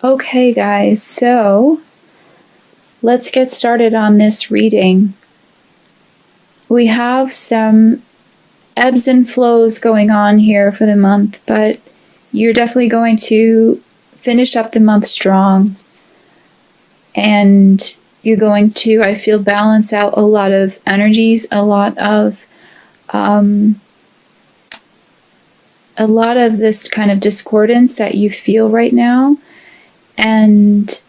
Okay, guys, so let's get started on this reading. We have some ebbs and flows going on here for the month, but you're definitely going to finish up the month strong. And you're going to, I feel, balance out a lot of energies, a lot of this kind of discordance that you feel right now. And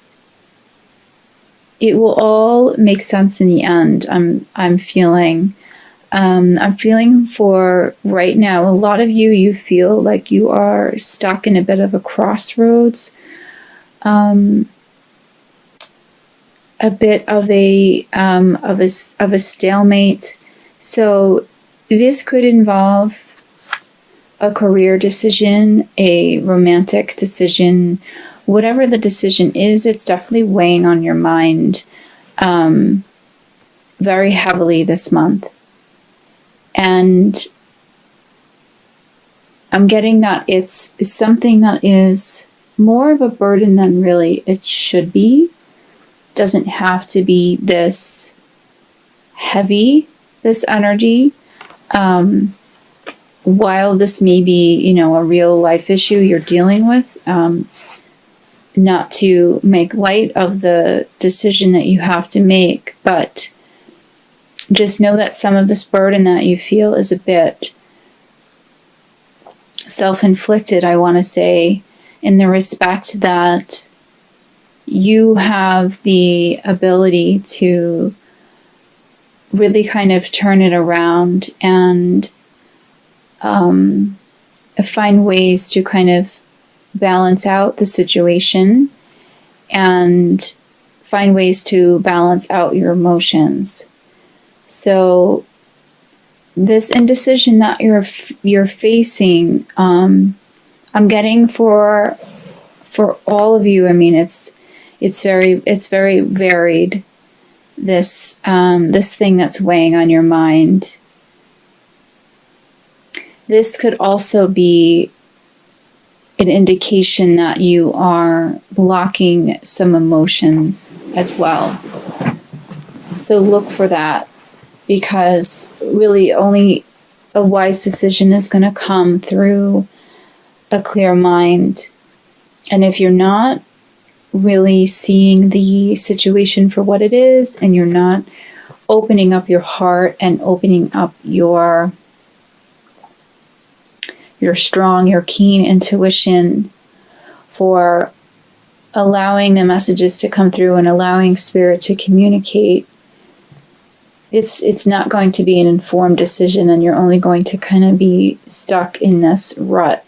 it will all make sense in the end. I'm feeling for right now, a lot of you feel like you are stuck in a bit of a crossroads, a bit of a stalemate. So this could involve a career decision, a romantic decision, whatever the decision is. It's definitely weighing on your mind very heavily this month. And I'm getting that it's something that is more of a burden than really it should be. Doesn't have to be this heavy, this energy. While this may be, a real life issue you're dealing with, not to make light of the decision that you have to make, but just know that some of this burden that you feel is a bit self-inflicted, I want to say, in the respect that you have the ability to really kind of turn it around and find ways to kind of balance out the situation and find ways to balance out your emotions. So this indecision that you're facing, I'm getting for all of you. I mean, it's very varied. This thing that's weighing on your mind. This could also be an indication that you are blocking some emotions as well. So look for that, because really only a wise decision is going to come through a clear mind. And if you're not really seeing the situation for what it is, and you're not opening up your heart and opening up your strong, your keen intuition for allowing the messages to come through and allowing spirit to communicate, it's not going to be an informed decision, and you're only going to kind of be stuck in this rut.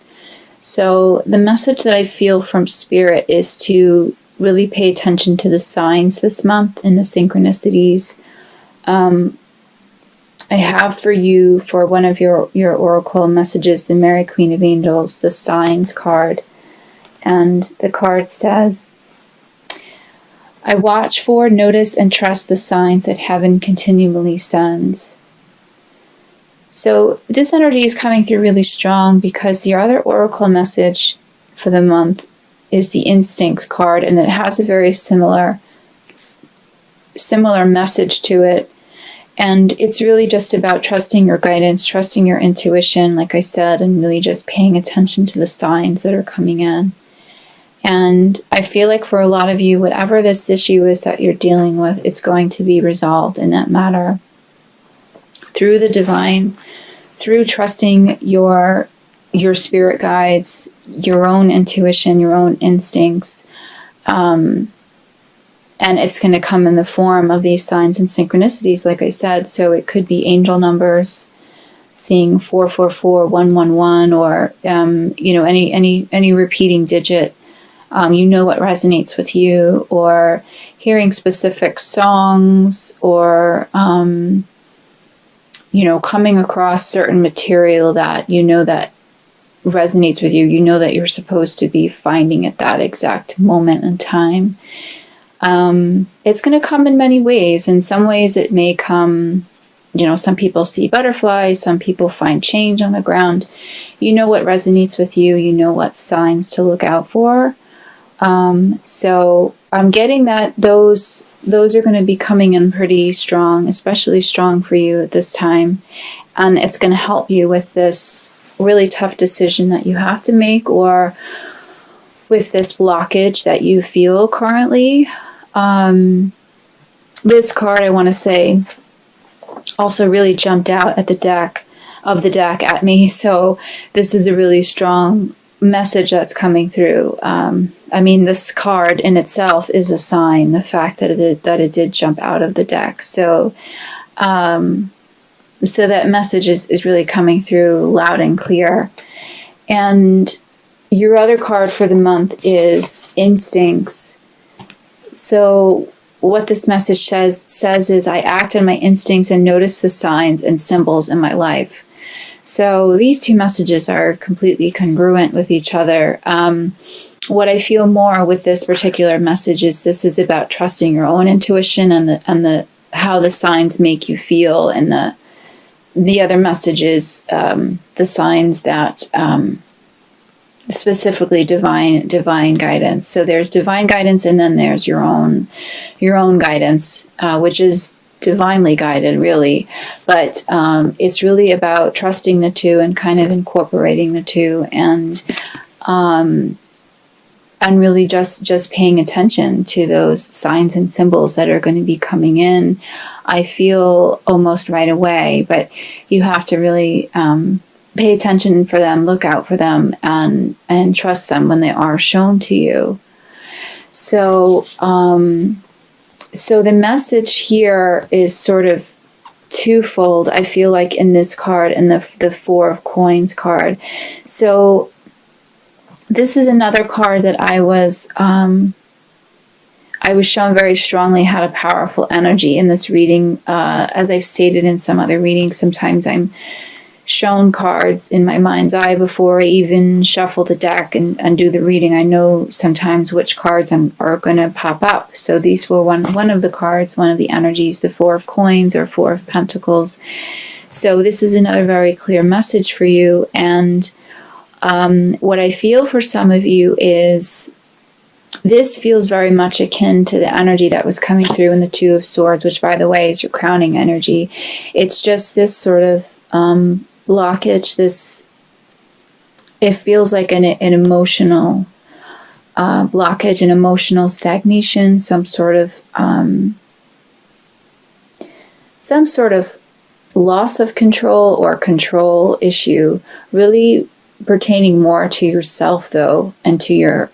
So the message that I feel from spirit is to really pay attention to the signs this month and the synchronicities. I have for you, for one of your oracle messages, the Mary Queen of Angels, the signs card. And the card says, I watch for, notice, and trust the signs that heaven continually sends. So this energy is coming through really strong, because the other oracle message for the month is the instincts card, and it has a very similar message to it. And it's really just about trusting your guidance, trusting your intuition, like I said, and really just paying attention to the signs that are coming in. And I feel like for a lot of you, whatever this issue is that you're dealing with, it's going to be resolved in that matter through the divine, through trusting your spirit guides, your own intuition, your own instincts. And it's going to come in the form of these signs and synchronicities, like I said. So it could be angel numbers, seeing 444, 111, or any repeating digit. What resonates with you, or hearing specific songs, or coming across certain material that that resonates with you. That you're supposed to be finding at that exact moment in time. It's going to come in many ways. In some ways it may come, some people see butterflies, some people find change on the ground. What resonates with you, what signs to look out for. So I'm getting that those are going to be coming in pretty strong, especially strong for you at this time. And it's going to help you with this really tough decision that you have to make, or with this blockage that you feel currently. This card, I want to say, also really jumped out at the deck at me. So this is a really strong message that's coming through. I mean, this card in itself is a sign, the fact that it did jump out of the deck. So that message is really coming through loud and clear. And your other card for the month is instincts. So what this message says is, I act on my instincts and notice the signs and symbols in my life. So these two messages are completely congruent with each other. What I feel more with this particular message is this is about trusting your own intuition and the how the signs make you feel, and the other message is the signs that specifically divine guidance. So there's divine guidance, and then there's your own guidance, which is divinely guided, really. But it's really about trusting the two and kind of incorporating the two, and really just paying attention to those signs and symbols that are going to be coming in. I feel almost right away, but you have to really pay attention for them, look out for them, and trust them when they are shown to you. So the message here is sort of twofold, I feel like, in this card and the Four of Coins card. So this is another card that I was shown very strongly had a powerful energy in this reading. As I've stated in some other readings, sometimes I'm shown cards in my mind's eye before I even shuffle the deck and do the reading. I know sometimes which cards are going to pop up. So these were one of the cards, one of the energies, the Four of Coins or Four of Pentacles. So this is another very clear message for you. And what I feel for some of you is this feels very much akin to the energy that was coming through in the Two of Swords, which, by the way, is your crowning energy. It's just this sort of blockage, it feels like an emotional blockage, an emotional stagnation, some sort of loss of control or control issue, really pertaining more to yourself, though, and to your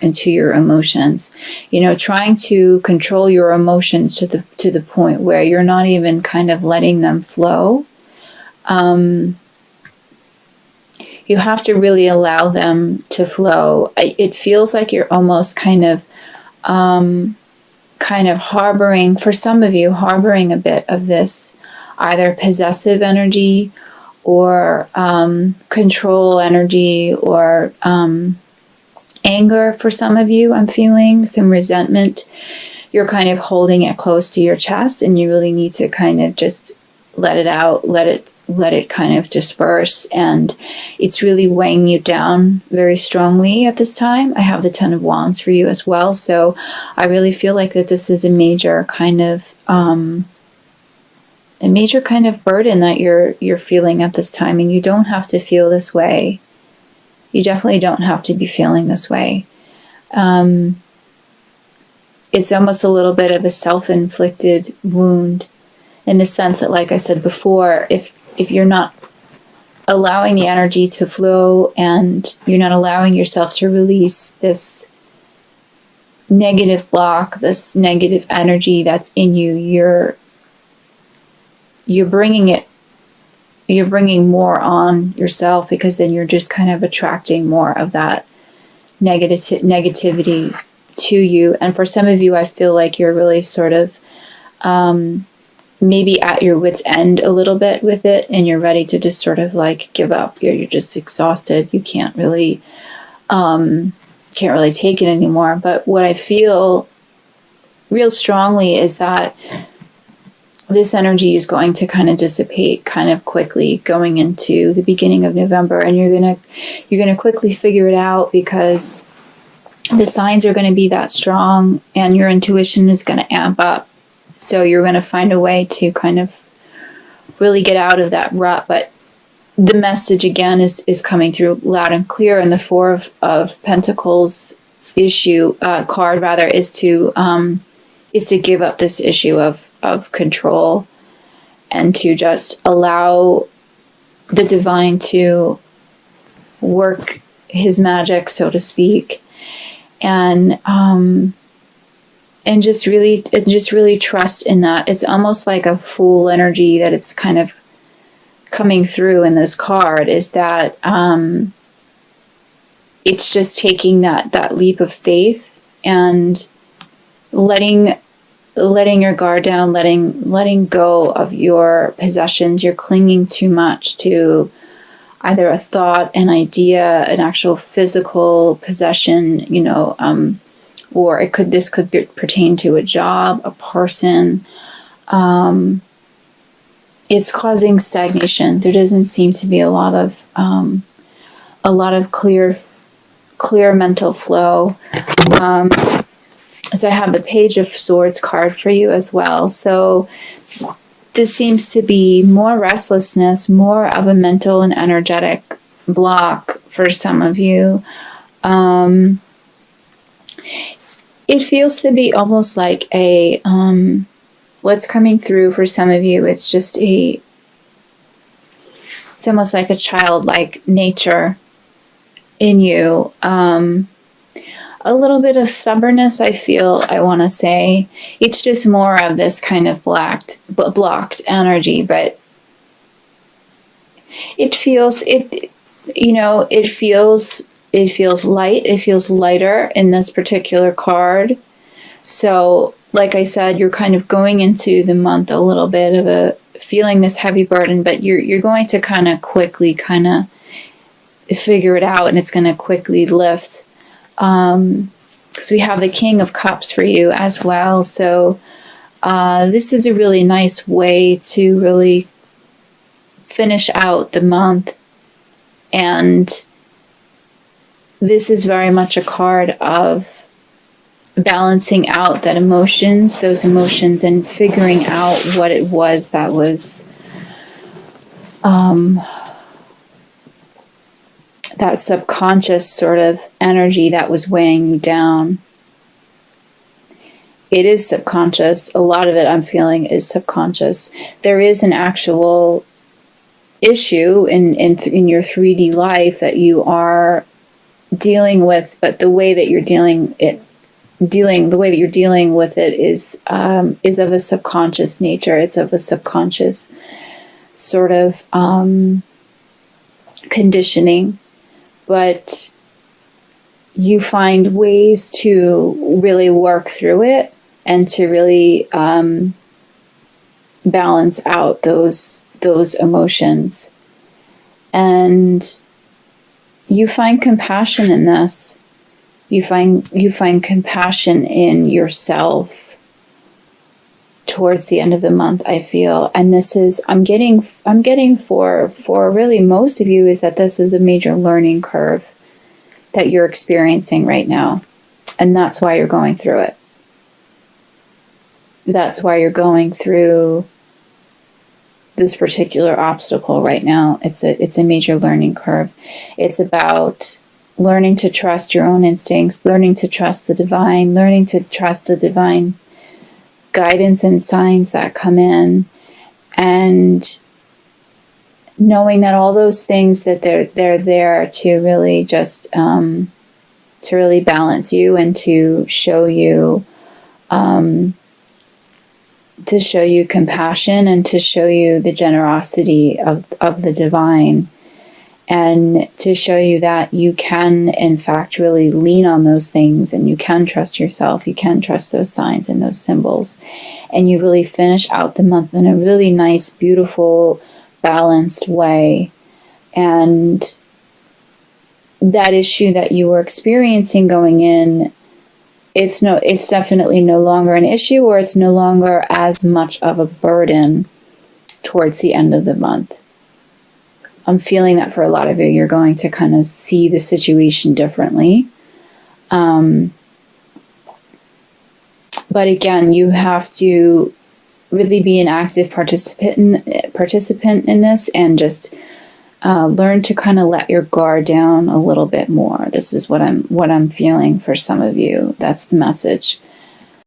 emotions. You know, trying to control your emotions to the point where you're not even kind of letting them flow. You have to really allow them to flow. It feels like you're almost kind of harboring, for some of you, harboring a bit of this either possessive energy or control energy, or anger for some of you. I'm feeling some resentment. You're kind of holding it close to your chest, and you really need to kind of just let it out, let it kind of disperse, and it's really weighing you down very strongly at this time. I have the Ten of Wands for you as well, so I really feel like that this is a major kind of burden that you're feeling at this time, and you don't have to feel this way. You definitely don't have to be feeling this way. It's almost a little bit of a self-inflicted wound, in the sense that, like I said before, if you're not allowing the energy to flow and you're not allowing yourself to release this negative block, this negative energy that's in you, you're bringing more on yourself, because then you're just kind of attracting more of that negativity to you. And for some of you, I feel like you're really sort of maybe at your wit's end a little bit with it, and you're ready to just sort of like give up. You're just exhausted. You can't really take it anymore. But what I feel real strongly is that this energy is going to kind of dissipate kind of quickly going into the beginning of November, and you're gonna quickly figure it out, because the signs are going to be that strong, and your intuition is going to amp up. So you're going to find a way to kind of really get out of that rut. But the message again is coming through loud and clear. And the Four of Pentacles card rather is to give up this issue of control, and to just allow the divine to work his magic, so to speak, and just really trust in that. It's almost like a Fool energy that it's kind of coming through in this card, is that it's just taking that leap of faith and letting your guard down, letting go of your possessions. You're clinging too much to either a thought, an idea, an actual physical possession, or this could pertain to a job, a person. It's causing stagnation. There doesn't seem to be a lot of clear mental flow. So I have the Page of Swords card for you as well. So this seems to be more restlessness, more of a mental and energetic block for some of you. It feels to be almost like a, what's coming through for some of you, it's almost like a childlike nature in you. A little bit of stubbornness, I want to say. It's just more of this kind of blocked energy, but it feels light. It feels lighter in this particular card. So, like I said, you're kind of going into the month a little bit of feeling this heavy burden, but you're going to kind of quickly figure it out, and it's going to quickly lift. Because we have the King of Cups for you as well. So this is a really nice way to really finish out the month. And this is very much a card of balancing out those emotions, and figuring out what it was that was that subconscious sort of energy that was weighing you down. It is subconscious. A lot of it I'm feeling is subconscious. There is an actual issue in your 3D life that you are dealing with, but the way that you're dealing with it is of a subconscious nature. It's of a subconscious sort of conditioning. But you find ways to really work through it and to really balance out those emotions. And you find compassion in this. You find compassion in yourself towards the end of the month, I feel. And this is, I'm getting for really most of you, is that this is a major learning curve that you're experiencing right now. And that's why you're going through it. That's why you're going through this particular obstacle right now. It's a major learning curve. It's about learning to trust your own instincts, learning to trust the divine, learning to trust the divine guidance and signs that come in, and knowing that all those things that they're there to really just to really balance you and to show you compassion and to show you the generosity of the divine, and to show you that you can, in fact, really lean on those things, and you can trust yourself, you can trust those signs and those symbols, and you really finish out the month in a really nice, beautiful, balanced way. And that issue that you were experiencing going in, it's definitely no longer an issue, or it's no longer as much of a burden towards the end of the month. I'm feeling that for a lot of you, you're going to kind of see the situation differently. But again, you have to really be an active participant in this, and just learn to kind of let your guard down a little bit more. This is what I'm feeling for some of you. That's the message.